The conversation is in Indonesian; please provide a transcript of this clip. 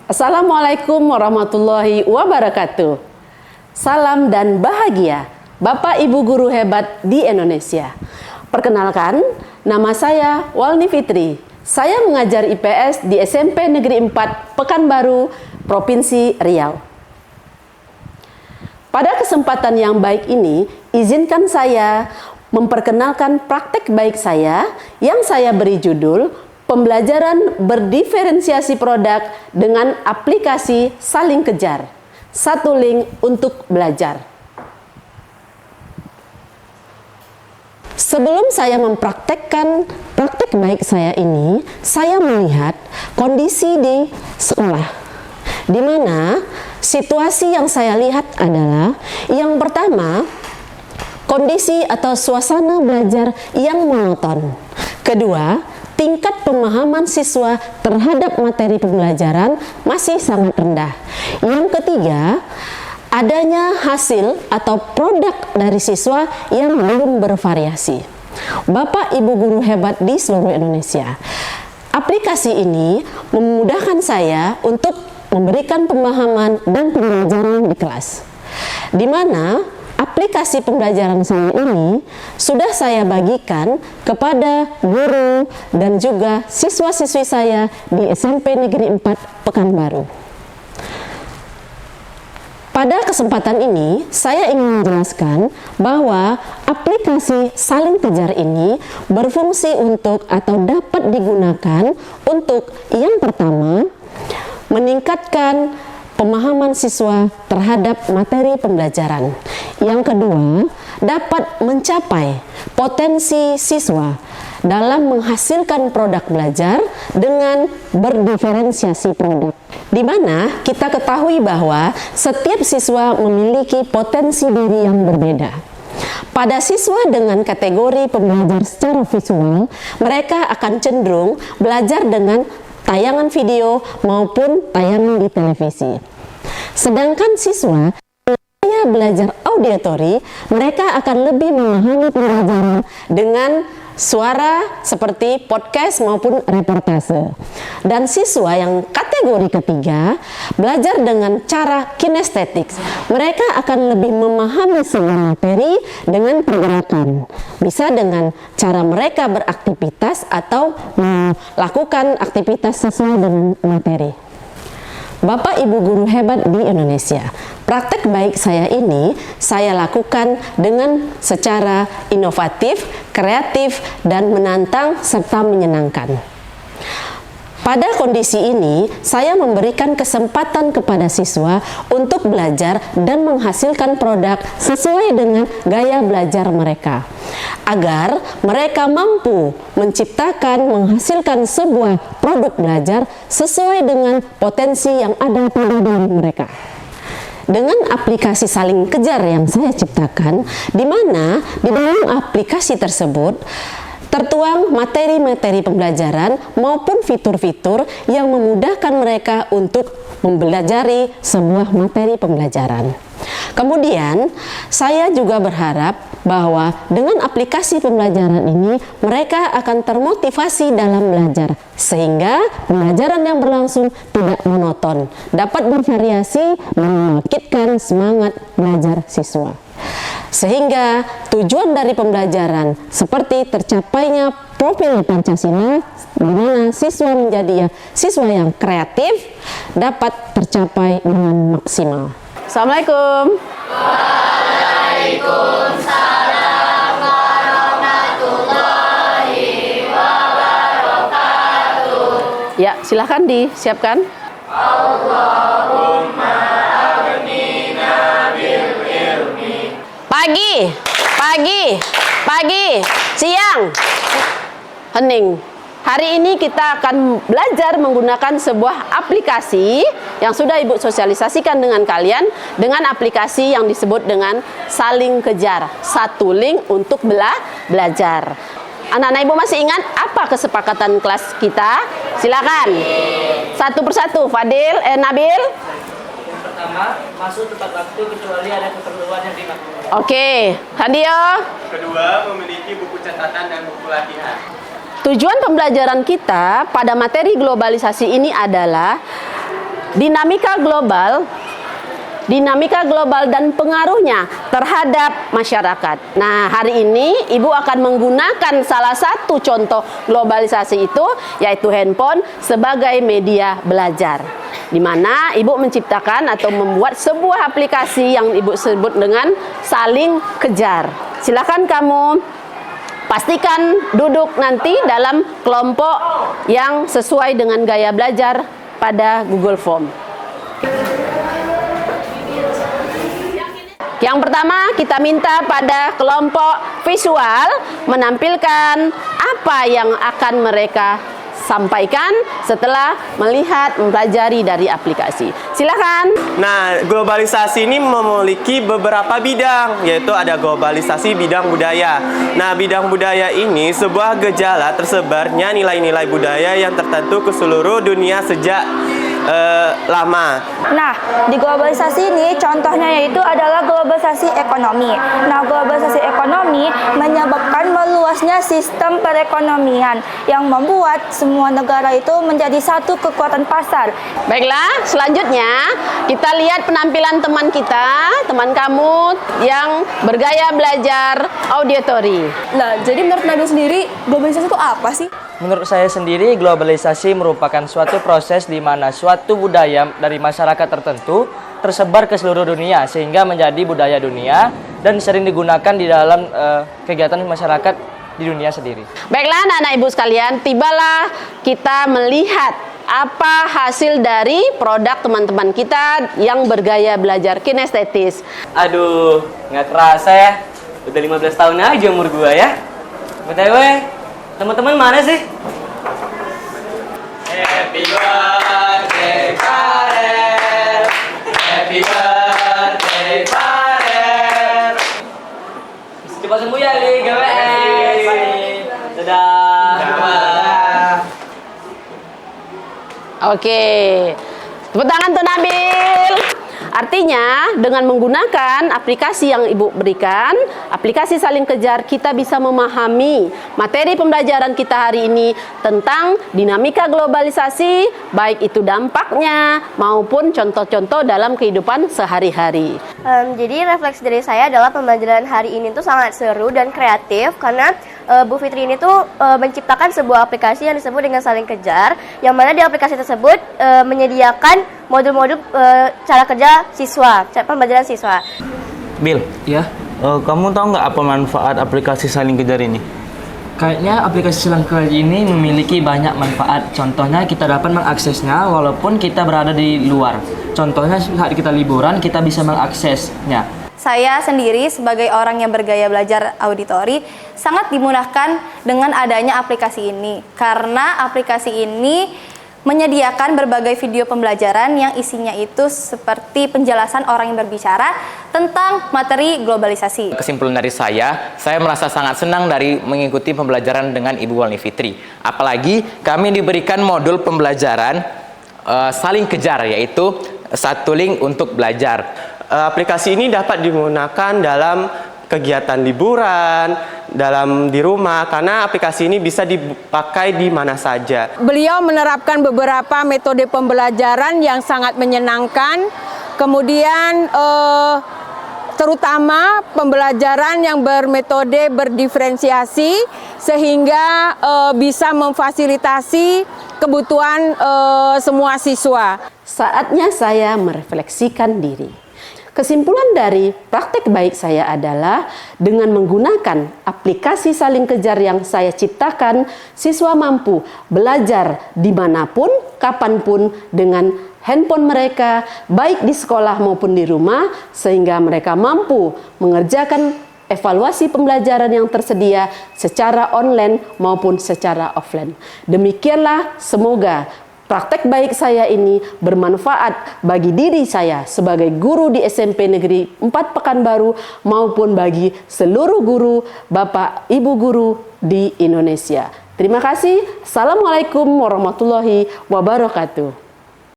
Assalamualaikum warahmatullahi wabarakatuh. Salam dan bahagia Bapak Ibu guru hebat di Indonesia. Perkenalkan, nama saya Walni Fitri. Saya mengajar IPS di SMP Negeri 4 Pekanbaru, Provinsi Riau. Pada kesempatan yang baik ini, izinkan saya memperkenalkan praktek baik saya yang saya beri judul Pembelajaran Berdiferensiasi Produk dengan Aplikasi Saling Kejar. Satu link untuk belajar. Sebelum saya mempraktekkan praktek baik saya ini, saya melihat kondisi di sekolah, di mana situasi yang saya lihat adalah yang pertama, kondisi atau suasana belajar yang monoton. Kedua, tingkat pemahaman siswa terhadap materi pembelajaran masih sangat rendah. Yang ketiga, adanya hasil atau produk dari siswa yang belum bervariasi. Bapak Ibu guru hebat di seluruh Indonesia, aplikasi ini memudahkan saya untuk memberikan pemahaman dan pembelajaran di kelas, di mana aplikasi pembelajaran saya ini sudah saya bagikan kepada guru dan juga siswa-siswi saya di SMP Negeri 4 Pekanbaru. Pada kesempatan ini, saya ingin menjelaskan bahwa aplikasi Saling Kejar ini berfungsi untuk atau dapat digunakan untuk yang pertama, meningkatkan pemahaman siswa terhadap materi pembelajaran. Yang kedua, dapat mencapai potensi siswa dalam menghasilkan produk belajar dengan berdiferensiasi produk. Di mana kita ketahui bahwa setiap siswa memiliki potensi diri yang berbeda. Pada siswa dengan kategori pembelajar secara visual, mereka akan cenderung belajar dengan tayangan video maupun tayangan di televisi. Sedangkan siswa yang belajar auditori, mereka akan lebih memahami pembelajaran dengan suara seperti podcast maupun reportase. Dan siswa yang kategori ketiga belajar dengan cara kinestetik. Mereka akan lebih memahami sebuah materi dengan pergerakan. Bisa dengan cara mereka beraktivitas atau melakukan aktivitas sesuai dengan materi. Bapak Ibu guru hebat di Indonesia, praktek baik saya ini saya lakukan dengan secara inovatif, kreatif, dan menantang serta menyenangkan. Pada kondisi ini, saya memberikan kesempatan kepada siswa untuk belajar dan menghasilkan produk sesuai dengan gaya belajar mereka, agar mereka mampu menciptakan, menghasilkan sebuah produk belajar sesuai dengan potensi yang ada pada diri mereka. Dengan aplikasi Saling Kejar yang saya ciptakan, di mana di dalam aplikasi tersebut tertuang materi-materi pembelajaran maupun fitur-fitur yang memudahkan mereka untuk mempelajari sebuah materi pembelajaran. Kemudian, saya juga berharap bahwa dengan aplikasi pembelajaran ini mereka akan termotivasi dalam belajar sehingga pembelajaran yang berlangsung tidak monoton, dapat bervariasi dan membangkitkan semangat belajar siswa. Sehingga tujuan dari pembelajaran seperti tercapainya profil Pancasila, di mana siswa menjadi siswa yang kreatif dapat tercapai dengan maksimal. Assalamualaikum. Waalaikumsalam warahmatullahi wabarakatuh. Ya, silahkan disiapkan. Allahumma aghnina bil ilmi. Pagi, siang, hening. Hari ini kita akan belajar menggunakan sebuah aplikasi yang sudah Ibu sosialisasikan dengan kalian, dengan aplikasi yang disebut dengan Saling Kejar. Satu link untuk belajar. Anak-anak Ibu masih ingat apa kesepakatan kelas kita? Silakan. Satu persatu, Fadil, Nabil. Pertama, masuk tepat waktu kecuali ada keperluan yang dimaklumi. Oke, Handio. Kedua, memiliki buku catatan dan buku latihan. Tujuan pembelajaran kita pada materi globalisasi ini adalah dinamika global dan pengaruhnya terhadap masyarakat. Nah, hari ini Ibu akan menggunakan salah satu contoh globalisasi itu, yaitu handphone sebagai media belajar, di mana Ibu menciptakan atau membuat sebuah aplikasi yang Ibu sebut dengan saling kejar. Silakan kamu pastikan duduk nanti dalam kelompok yang sesuai dengan gaya belajar pada Google Form. Yang pertama, kita minta pada kelompok visual menampilkan apa yang akan mereka sampaikan setelah mempelajari dari aplikasi. Silakan. Nah, globalisasi ini memiliki beberapa bidang, yaitu ada globalisasi bidang budaya. Nah, bidang budaya ini sebuah gejala tersebarnya nilai-nilai budaya yang tertentu ke seluruh dunia sejak lama. Nah, di globalisasi ini contohnya yaitu adalah globalisasi ekonomi. Nah, globalisasi ekonomi menyebabkan meluasnya sistem perekonomian yang membuat semua negara itu menjadi satu kekuatan pasar. Baiklah, selanjutnya kita lihat penampilan teman kita, teman kamu yang bergaya belajar auditori. Nah, jadi menurut Nabil sendiri, globalisasi itu apa sih? Menurut saya sendiri, globalisasi merupakan suatu proses di mana suatu budaya dari masyarakat tertentu tersebar ke seluruh dunia sehingga menjadi budaya dunia dan sering digunakan di dalam kegiatan masyarakat di dunia sendiri. Baiklah, anak-anak ibu sekalian, tibalah kita melihat apa hasil dari produk teman-teman kita yang bergaya belajar kinestetis. Aduh, nggak kerasa ya. Udah 15 tahun aja umur gua ya. BTW, teman-teman mana sih? Happy birthday, Farel. Happy birthday, Farel. Cepat sembuh ya, Li. GWS. Dadah. Oke, tepuk tangan untuk Nabil. Artinya, dengan menggunakan aplikasi yang Ibu berikan, aplikasi saling kejar, kita bisa memahami materi pembelajaran kita hari ini tentang dinamika globalisasi, baik itu dampaknya maupun contoh-contoh dalam kehidupan sehari-hari. Jadi refleksi dari saya adalah pembelajaran hari ini tuh sangat seru dan kreatif karena Bu Fitri ini tuh menciptakan sebuah aplikasi yang disebut dengan saling kejar, yang mana di aplikasi tersebut menyediakan modul-modul cara kerja siswa, pembelajaran siswa. Bill, Ya, kamu tahu nggak apa manfaat aplikasi saling kejar ini? kayaknya aplikasi saling kejar ini memiliki banyak manfaat. Contohnya kita dapat mengaksesnya walaupun kita berada di luar. Contohnya saat kita liburan kita bisa mengaksesnya. Saya sendiri sebagai orang yang bergaya belajar auditori sangat dimudahkan dengan adanya aplikasi ini. Karena aplikasi ini menyediakan berbagai video pembelajaran yang isinya itu seperti penjelasan orang yang berbicara tentang materi globalisasi. Kesimpulan dari saya merasa sangat senang dari mengikuti pembelajaran dengan Ibu Walni Fitri. Apalagi kami diberikan modul pembelajaran saling kejar, yaitu satu link untuk belajar. Aplikasi ini dapat digunakan dalam kegiatan liburan, di rumah, karena aplikasi ini bisa dipakai di mana saja. Beliau menerapkan beberapa metode pembelajaran yang sangat menyenangkan, kemudian terutama pembelajaran yang bermetode berdiferensiasi sehingga bisa memfasilitasi kebutuhan semua siswa. Saatnya saya merefleksikan diri. Kesimpulan dari praktek baik saya adalah dengan menggunakan aplikasi saling kejar yang saya ciptakan, siswa mampu belajar dimanapun, kapanpun dengan handphone mereka, baik di sekolah maupun di rumah, sehingga mereka mampu mengerjakan evaluasi pembelajaran yang tersedia secara online maupun secara offline. Demikianlah, semoga praktek baik saya ini bermanfaat bagi diri saya sebagai guru di SMP Negeri 4 Pekanbaru maupun bagi seluruh guru, Bapak, Ibu guru di Indonesia. Terima kasih. Assalamualaikum warahmatullahi wabarakatuh.